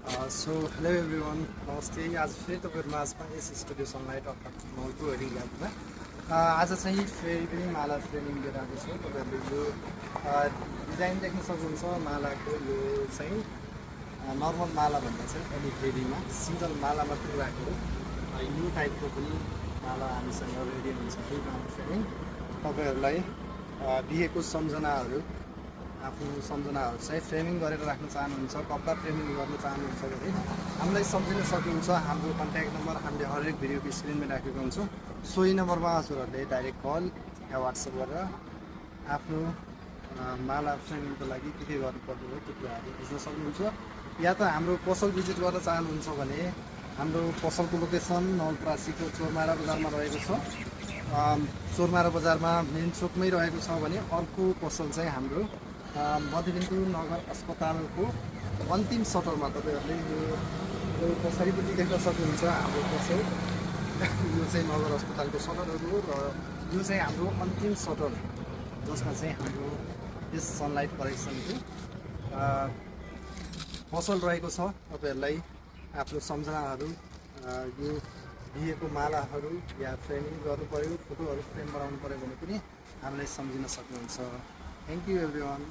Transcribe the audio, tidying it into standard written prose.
Hello everyone, नमस्ते। आज फेरि तपाईँहरू माझमा यस स्टुडियो सनलाइट अर्थात् मलको वेडिङ ल्याबमा आज चाहिँ फेरि पनि माला फ्रेमिङ लिएर आएको छु। तपाईँहरूले यो डिजाइन देख्न सक्नुहुन्छ। मालाको यो चाहिँ नर्मल माला भन्दा चाहिँ अलिक हेभीमा सिङ्गल माला मात्रै राखेको यो टाइपको पनि माला हामीसँग रेडी हुन्छ। त्यही माला फ्रेमिङ तपाईँहरूलाई बिहेको सम्झनाहरू आफ्नो सम्झनाहरू चाहिँ फ्रेमिङ गरेर राख्न चाहनुहुन्छ, कपडा फ्रेमिङ गर्न चाहनुहुन्छ भने हामीलाई सम्झिन सक्नुहुन्छ। हाम्रो कन्ट्याक्ट नम्बर हामीले हरेक भिडियोको स्क्रिनमा राखेको हुन्छौँ। सोही नम्बरमा हजुरहरूले डाइरेक्ट कल या वाट्सएप गरेर आफ्नो माला फ्रेमिङको लागि के गर्नुपर्ने हो त्यो कुराहरू बुझ्न सक्नुहुन्छ। या त हाम्रो पसल भिजिट गर्न चाहनुहुन्छ भने हाम्रो पसलको लोकेसन नवलपरासीको चोरमारा बजारमा रहेको छ। चोरमारा बजारमा मेन चोकमै रहेको छ भने अर्को पसल चाहिँ हाम्रो मध्यबिन्दु नगर अस्पतालको अन्तिम सटरमा तपाईँहरूले यो पछाडिपट्टि देख्न सक्नुहुन्छ हाम्रो पसल। यो चाहिँ नगर अस्पतालको सटरहरू हो र यो चाहिँ हाम्रो अन्तिम सटर जसमा चाहिँ हाम्रो यस सनलाइट कलेक्सनको पसल रहेको छ। तपाईँहरूलाई आफ्नो सम्झनाहरू यो दिएको मालाहरू या फ्रेमिङ गर्नु पऱ्यो, फोटोहरू फ्रेम बनाउनु पऱ्यो भने पनि हामीलाई सम्झिन सक्नुहुन्छ। Thank you everyone.